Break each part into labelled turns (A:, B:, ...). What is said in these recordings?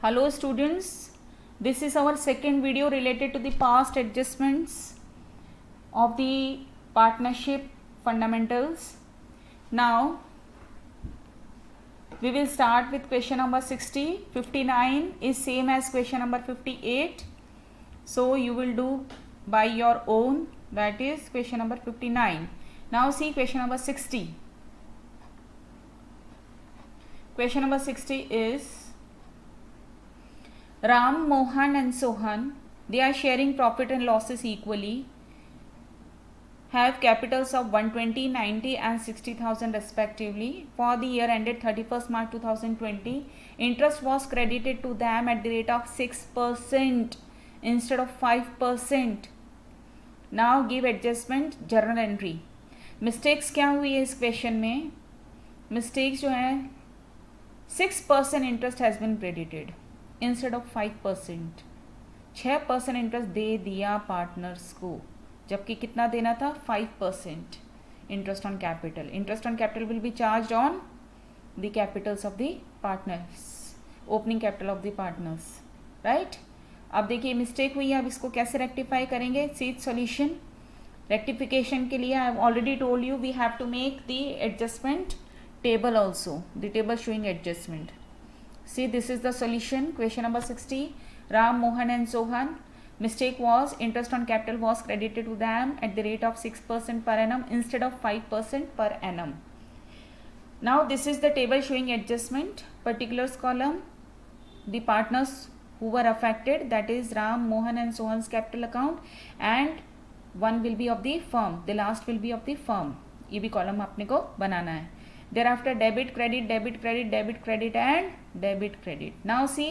A: Hello students, this is our second video related to the past adjustments of the partnership fundamentals. Now we will start with question number 60. 59 is same as question number 58. So you will do by your own, that is question number 59. Now see question number 60. Question number 60 is Ram, Mohan and Sohan, they are sharing profit and losses equally, have capitals of 120, 90 and 60,000 respectively. For the year ended 31st March 2020, interest was credited to them at the rate of 6% instead of 5%. Now give adjustment journal entry. Mistakes क्या हुई है इस question में? Mistakes जो है 6% interest has been credited instead of 5%. 6% interest दे दिया partners को, जबकि कितना देना था? 5% interest on capital. Interest on capital will be charge on the capitals of the partners, opening capital of the partners, right. अब देखिए मिस्टेक हुई है, अब इसको कैसे रेक्टिफाई करेंगे? सी सॉल्यूशन. रेक्टिफिकेशन के लिए I have already told you we have to make the adjustment table also, the table showing adjustment. See, this is the solution. Question number 60. Ram, Mohan and Sohan, mistake was interest on capital was credited to them at the rate of 6% per annum instead of 5% per annum. Now this is the table showing adjustment. Particulars column, the partners who were affected, that is Ram, Mohan and Sohan's capital account, and one will be of the firm, the last will be of the firm. ये भी column अपने को बनाना है. Thereafter debit, credit, debit, credit, debit, credit and debit, credit. Now see,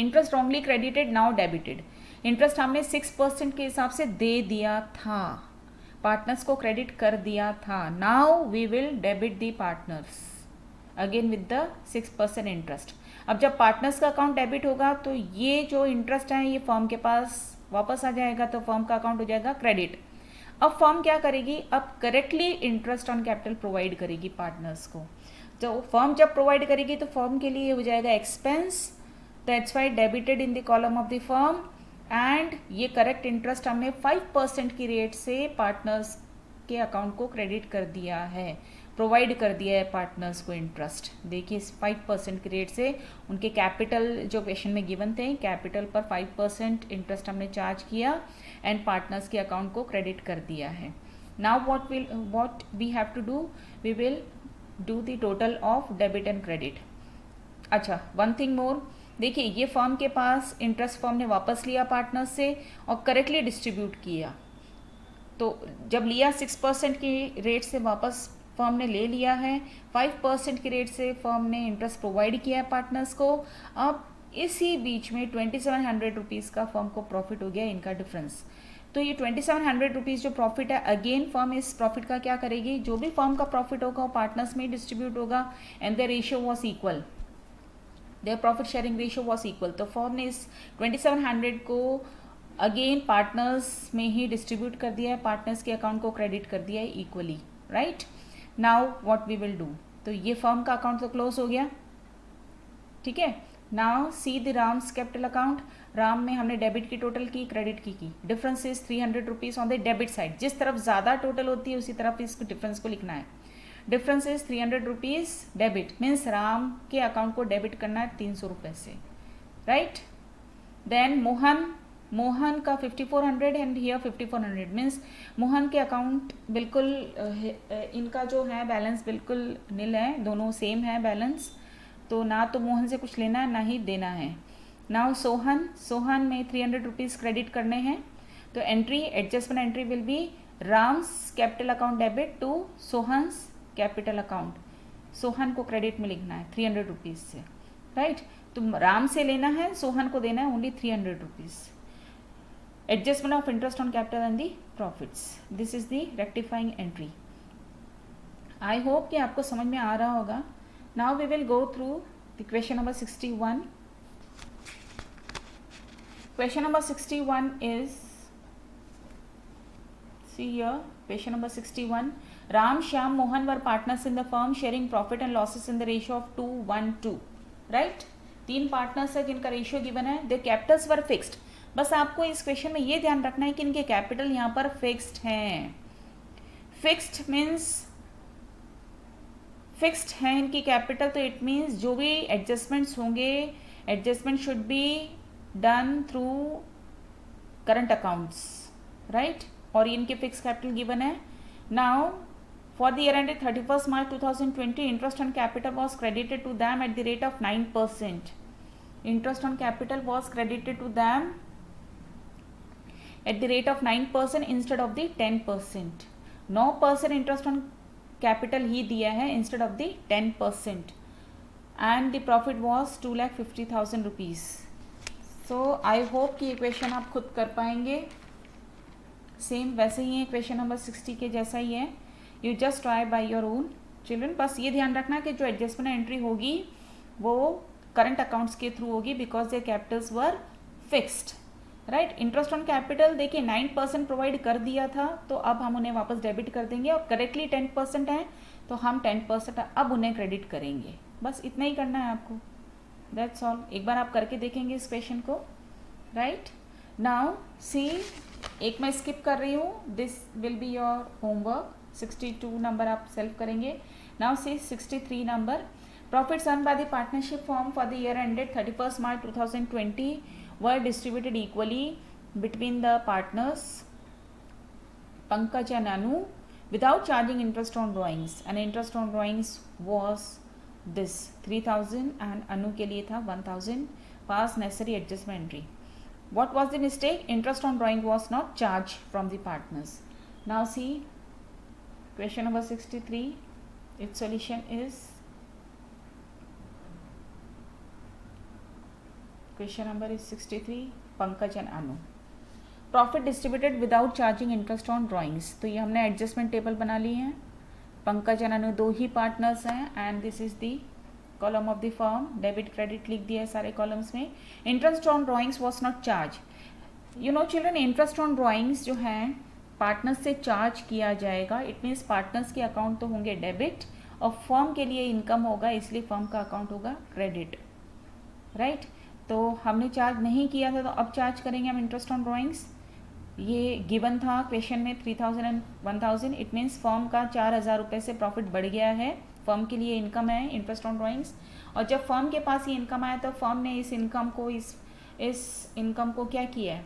A: interest wrongly credited, now debited. Interest हमने 6% के हिसाब से दे दिया था, पार्टनर्स को क्रेडिट कर दिया था. Now we will debit the partners again with the 6% interest. अब जब पार्टनर्स का अकाउंट डेबिट होगा तो ये जो इंटरेस्ट है ये फर्म के पास वापस आ जाएगा, तो फर्म का अकाउंट हो जाएगा क्रेडिट. अब फर्म क्या करेगी? अब correctly interest on capital provide करेगी पार्टनर्स को. जो फर्म जब प्रोवाइड करेगी तो फर्म के लिए हो जाएगा expense, that's why debited in the column of the firm. And ये करेक्ट इंटरेस्ट हमने 5% की रेट से पार्टनर्स के अकाउंट को क्रेडिट कर दिया है, प्रोवाइड कर दिया है पार्टनर्स को इंटरेस्ट. देखिए 5% की रेट से उनके कैपिटल जो क्वेश्चन में गिवन थे, कैपिटल पर 5% इंटरेस्ट हमने चार्ज किया एंड पार्टनर्स के अकाउंट को क्रेडिट कर दिया है. Now what we have to do, we will do the total of debit and credit. अच्छा, वन थिंग मोर, देखिए ये फर्म के पास इंटरेस्ट फर्म ने वापस लिया पार्टनर्स से और करेक्टली डिस्ट्रीब्यूट किया. तो जब लिया 6% की रेट से वापस फर्म ने ले लिया है, 5% की रेट से फर्म ने इंटरेस्ट प्रोवाइड किया है पार्टनर्स को. अब इसी बीच में 2700 रुपीज़ का फर्म को प्रॉफिट हो गया, इनका डिफरेंस. तो ये 2700 रुपीज़ जो प्रॉफिट है, अगेन फर्म इस प्रॉफिट का क्या करेगी? जो भी फर्म का प्रॉफिट होगा वो पार्टनर्स में डिस्ट्रीब्यूट होगा and the ratio was equal, their profit sharing ratio was equal. तो फर्म ने इस 2700 को अगेन पार्टनर्स में ही डिस्ट्रीब्यूट कर दिया है, पार्टनर्स के अकाउंट को क्रेडिट कर दिया है equally, right. Now what we will do, तो ये फर्म का अकाउंट तो क्लोज हो गया, ठीक है. Now see the Ram's capital account. Ram में हमने डेबिट की टोटल की, क्रेडिट की. Difference is 300 rupees on the debit side. जिस तरफ ज़्यादा टोटल होती है उसी तरफ इसको डिफरेंस को लिखना है. Difference is 300 rupees debit, means Ram के अकाउंट को डेबिट करना है 300 रुपये से, राइट. देन मोहन का 5400 एंड हियर 5400, मीन्स मोहन के अकाउंट बिल्कुल इनका जो है बैलेंस बिल्कुल नील है, दोनों सेम है बैलेंस, तो ना तो मोहन से कुछ लेना है ना ही देना है. नाउ सोहन में 300 रुपीज़ क्रेडिट करने हैं, तो entry adjustment entry will be Ram's capital account debit to Sohan's capital account. Sohan को क्रेडिट में लिखना है 300 रुपीज़ से, राइट. तो राम से लेना है, सोहन को देना है only 300 rupees. Adjustment of interest on capital and the profits, this is the rectifying entry. I hope कि आपको समझ में आ रहा होगा. Now we will go through the question number 61. Question number 61 is, see here, question number 61. Ram, Shyam, Mohan were partners in the firm sharing profit and losses in the ratio of 2:1:2, right. 3 partners है जिनका ratio given है, there Capitals were fixed. बस आपको इस question में ये ध्यान रखना है कि इनके कैपिटल यहाँ पर फिक्स्ड हैं। फिक्स्ड मीन्स फिक्स्ड है इनकी कैपिटल, तो इट मीन्स जो भी एडजस्टमेंट्स होंगे, adjustment should be done through current accounts, right. और इनके फिक्स कैपिटल गिवन है। Now for the year ended 31st March 2020, interest on capital was credited to them at the rate of 9%. Interest on capital was credited to them at the rate of 9% instead of the 10%. 9% interest on capital ही दिया है instead of the 10%, and the profit was 2,50,000 rupees. So I hope कि ये question आप खुद कर पाएंगे। Same वैसे ही है, क्वेश्चन नंबर 60 के जैसा ही है। You just try by your own children. बस ये ध्यान रखना कि जो एडजस्टमेंट एंट्री होगी वो करंट अकाउंट्स के थ्रू होगी, because there Capitals were fixed, right. Interest on capital देखिए 9% प्रोवाइड कर दिया था, तो अब हम उन्हें वापस डेबिट कर देंगे, और करेक्टली 10% है तो हम 10% अब उन्हें क्रेडिट करेंगे। बस इतना ही करना है आपको, दैट्स ऑल। एक बार आप करके देखेंगे इस क्वेश्चन को, राइट। नाउ सी, एक मैं स्किप कर रही हूँ, this will be your homework. 62 number आप सेल्फ करेंगे। Now see 63 number, profits earned by the partnership firm for the year ended 31st March 2020 were distributed equally between the partners Pankaj and Anu without charging interest on drawings, and interest on drawings was this 3,000 and Anu के लिए था 1,000. Pass necessary adjustment entry. What was the mistake? Interest on drawing was not charged from the partners. Now see question number 63. Its solution is question number is 63, Pankaj and Anu. Profit distributed without charging interest on drawings. तो ये हमने adjustment table बना ली है। Pankaj and अनु दो ही partners हैं, and this is the column of the firm. Debit credit लिख दिया है सारे कॉलम्स में। Interest on drawings was not charge. You know children, interest on drawings जो हैं पार्टनर्स से चार्ज किया जाएगा। इट मीन्स पार्टनर्स के अकाउंट तो होंगे डेबिट, और फर्म के लिए इनकम होगा, इसलिए फर्म का अकाउंट होगा क्रेडिट, राइट। तो हमने चार्ज नहीं किया था, तो अब चार्ज करेंगे हम इंटरेस्ट ऑन ड्राइंग्स। ये गिवन था क्वेश्चन में 3,000 एंड 1,000। इट मीन्स फर्म का 4,000 रुपये से प्रॉफिट बढ़ गया है, फर्म के लिए इनकम है इंटरेस्ट ऑन ड्राइंग्स। और जब फर्म के पास ये इनकम आया तो फर्म ने इस इनकम को क्या किया है,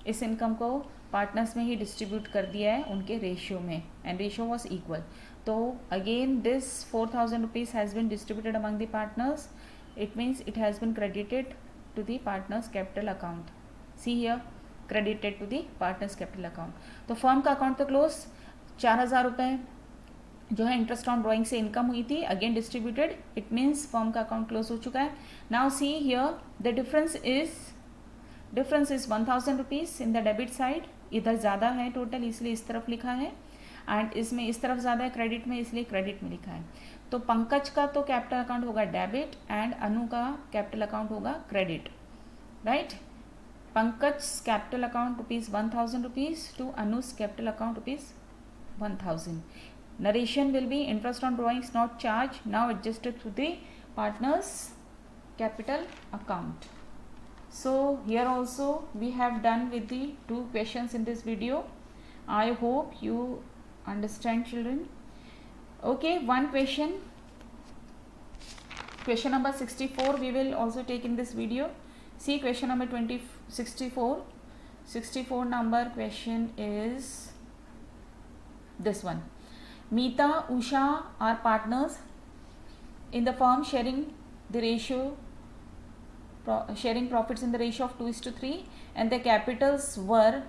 A: इस इनकम को पार्टनर्स में ही डिस्ट्रीब्यूट कर दिया है उनके रेशियो में, एंड रेशियो वॉज इक्वल। तो again this 4,000 rupees has been distributed among the partners. It means it has been credited to the partners capital account. See here, credited to the partners capital account. तो firm का account तो close, 4,000 रुपये जो है interest on drawing से income हुई थी, again distributed. It means firm का अकाउंट क्लोज हो चुका है। Now see here the difference is 1,000 rupees in the debit side. इधर ज़्यादा है टोटल, इसलिए इस तरफ लिखा है, एंड इसमें इस तरफ ज़्यादा है क्रेडिट में, इसलिए क्रेडिट में लिखा है। तो पंकज का तो कैपिटल अकाउंट होगा डेबिट, एंड अनु का कैपिटल अकाउंट होगा credit, right. Pankaj capital account ₹1,000 to Anuj capital account ₹1,000. Narration will be interest on drawings not charged, now adjusted to the partner's capital account. So here also we have done with the 2 questions in this video. I hope you understand, children. Okay, one question number 64 we will also take in this video. See question number 64 number question is this one. Meeta, Usha are partners in the firm, sharing profits in the ratio of 2:3, and the capitals were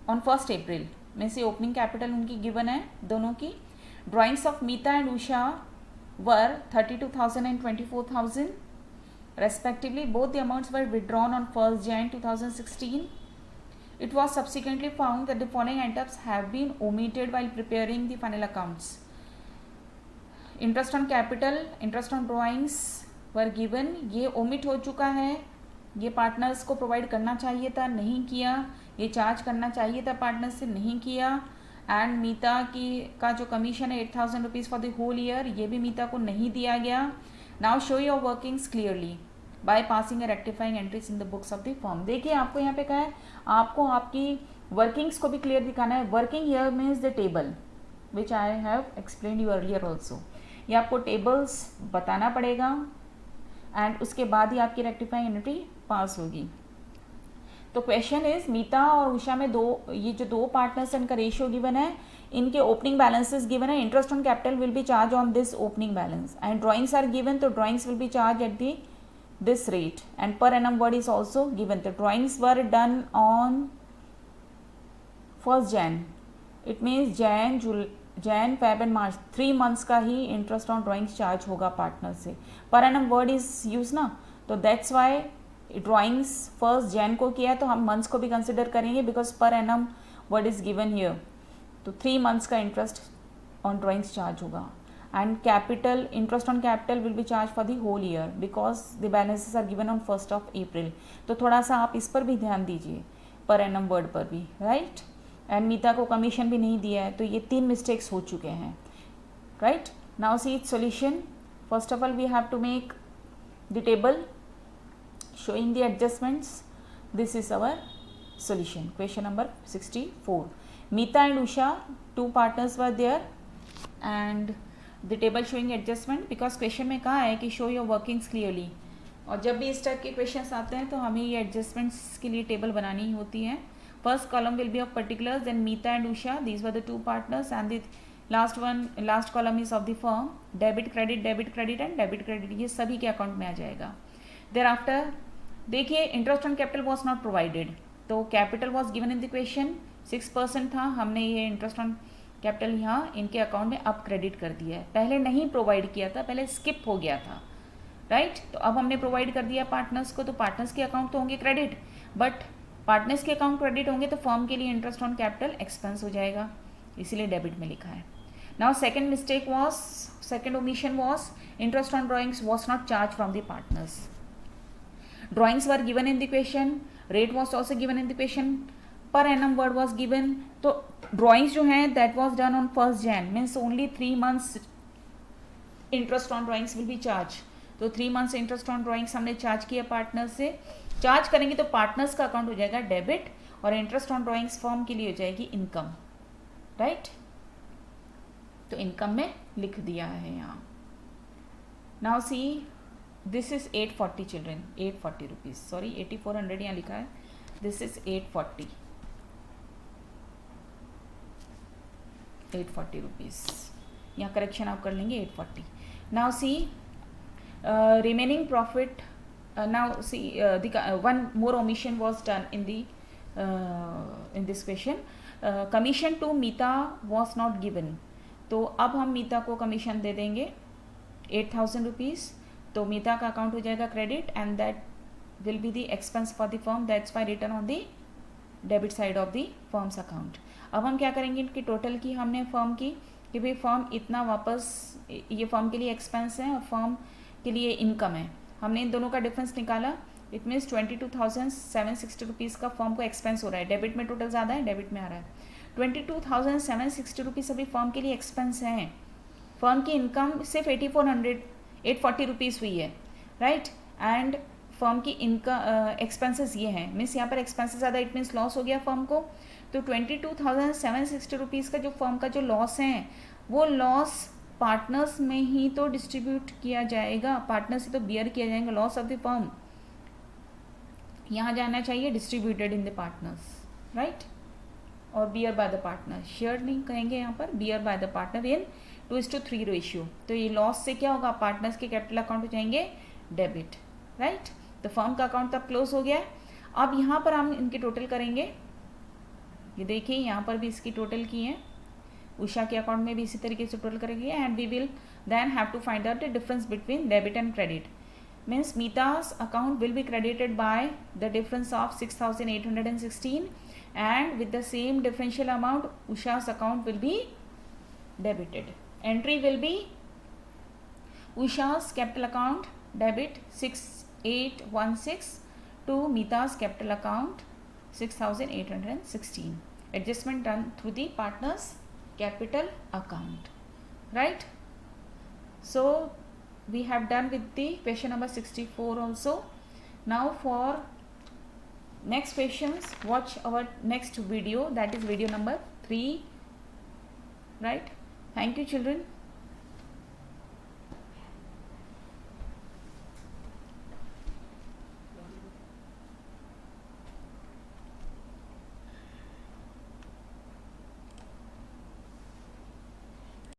A: on 1st April. में से opening capital उनकी given है दोनों की. Drawings of Meeta and Usha were 32,000 and 24,000 respectively. Both the amounts were withdrawn on 1st Jan 2016. It was subsequently found that the following items have been omitted while preparing the final accounts. Interest on capital, interest on drawings were given. ये omit हो चुका है, ये partners को provide करना चाहिए था, नहीं किया. ये चार्ज करना चाहिए था पार्टनर से, नहीं किया. एंड मीता का जो कमीशन है 8,000 rupees for the whole year, ये भी मीता को नहीं दिया गया. Now show your workings clearly. By passing a rectifying entries in the books of the firm. देखिए आपको यहाँ पे कहा है आपको आपकी वर्किंग्स को भी क्लियर दिखाना है। Working here means the table which I have explain you earlier also. ये आपको टेबल्स बताना पड़ेगा एंड उसके बाद ही आपकी रेक्टिफाइंग एंट्री पास होगी। तो क्वेश्चन इज मीता और उषा में ये जो दो पार्टनर्स इनका रेशियो गिवन है, इनके ओपनिंग बैलेंसेस गिवन है। Interest on capital will be charge on this opening balance and drawings are given, तो drawings will be charge at the this rate and per annum word is also given. The drawings were done on 1st Jan. It means Jan, Feb and March 3 months का ही interest on drawings charge होगा partner से। Per annum word is use ना, तो that's why drawings 1st Jan को किया तो हम months को भी कंसिडर करेंगे because per annum word is given here. तो 3 months का इंटरेस्ट ऑन ड्राइंग्स चार्ज होगा and capital interest on capital will be charged for the whole year because the balances are given on 1st of April. तो थोड़ा सा आप इस पर भी ध्यान दीजिए, पर एनम वर्ड पर भी, राइट। एंड मीता को कमीशन भी नहीं दिया है, तो ये 3 मिस्टेक्स हो चुके हैं, right. Now see its solution. First of all we have to make the table showing the adjustments. This is our solution. Question number 64. Meeta and Usha, 2 partners were there and the table showing adjustment, because question में कहा है कि show your workings clearly, और जब भी इस type के questions आते हैं तो हमें ये एडजस्टमेंट्स के लिए टेबल बनानी ही होती है। First column will be of particulars, then Meeta and Usha, these were the 2 partners and the last column is of the firm. Debit credit and debit credit, ये सभी के अकाउंट में आ जाएगा। देयर आफ्टर देखिए interest on capital was not provided, तो capital was given in the question 6% था, हमने ये इंटरेस्ट ऑन कैपिटल यहाँ इनके अकाउंट में अब क्रेडिट कर दिया है। पहले नहीं प्रोवाइड किया था, पहले स्किप हो गया था, राइट। तो अब हमने प्रोवाइड कर दिया पार्टनर्स को, तो पार्टनर्स के अकाउंट तो होंगे क्रेडिट, बट पार्टनर्स के अकाउंट क्रेडिट होंगे तो फर्म के लिए इंटरेस्ट ऑन कैपिटल एक्सपेंस हो जाएगा, इसीलिए डेबिट में लिखा है। Now second omission was interest on drawings was not charge from the partners. Drawings were given in the question, rate was also given in the question, per annum word was given. तो drawings जो हैं that was done on 1st Jan, means only 3 months interest on drawings will be charge. तो 3 months interest on drawings हमने charge किया partners से, charge करेंगे तो partners का अकाउंट हो जाएगा डेबिट और इंटरेस्ट ऑन ड्राइंग्स फर्म के लिए हो जाएगी इनकम, राइट। तो इनकम में लिख दिया है यहाँ। Now see this is 840 children, 840 rupees, sorry 8400 यहाँ लिखा है, दिस इज 840 रुपीज़, यहाँ करेक्शन आप कर लेंगे 840। Now see remaining profit, now see one more omission was done in this question. Commission to Meeta was not given, तो अब हम मीता को कमीशन दे देंगे 8000 रुपीज़, तो मीता का अकाउंट हो जाएगा credit and that will be the expense for the firm, that's why return on the debit side of the firms account. अब हम क्या करेंगे, इनकी टोटल की हमने फर्म की कि भाई फर्म इतना वापस, ये फर्म के लिए एक्सपेंस है और फर्म के लिए इनकम है, हमने इन दोनों का डिफरेंस निकाला। इट मीन्स 22,760 रुपीज़ का फर्म को एक्सपेंस हो रहा है, डेबिट में टोटल ज़्यादा है, डेबिट में आ रहा है 22,760 रुपीज़ अभी फर्म के लिए एक्सपेंस हैं। फर्म की इनकम सिर्फ 840 रुपीज़ हुई है, राइट, एंड फर्म की इनकम एक्सपेंसेस ये हैं, मीन्स यहाँ पर एक्सपेंसेस ज़्यादा, इट मीन्स लॉस हो गया फर्म को। तो 22,760 रुपीज़ का जो फर्म का जो लॉस है वो लॉस पार्टनर्स में ही तो डिस्ट्रीब्यूट किया जाएगा, पार्टनर्स से तो बियर किया जाएगा लॉस ऑफ द फर्म, यहाँ जाना चाहिए distributed in the partners, right, और bear by the partner, share नहीं कहेंगे यहाँ पर, bear by the partner in 2:3 ratio. तो ये लॉस से क्या होगा, पार्टनर्स के कैपिटल अकाउंट हो जाएंगे डेबिट, राइट। तो फर्म का अकाउंट तब क्लोज हो गया। अब यहाँ पर हम इनके टोटल करेंगे, ये देखिए यहाँ पर भी इसकी टोटल की है, उषा के अकाउंट में भी इसी तरीके से टोटल करेंगे and we will then have to find out the difference between debit and credit. Means Meeta's account will be credited by the difference of 6,816 and with the same differential amount Usha's account will be debited. Entry will be Usha's capital account debit 6,816 to Meeta's capital account 6,816. Adjustment done through the partner's capital account, right? So we have done with the question number 64 also. Now for next questions, watch our next video, that is video number 3, right? Thank you children.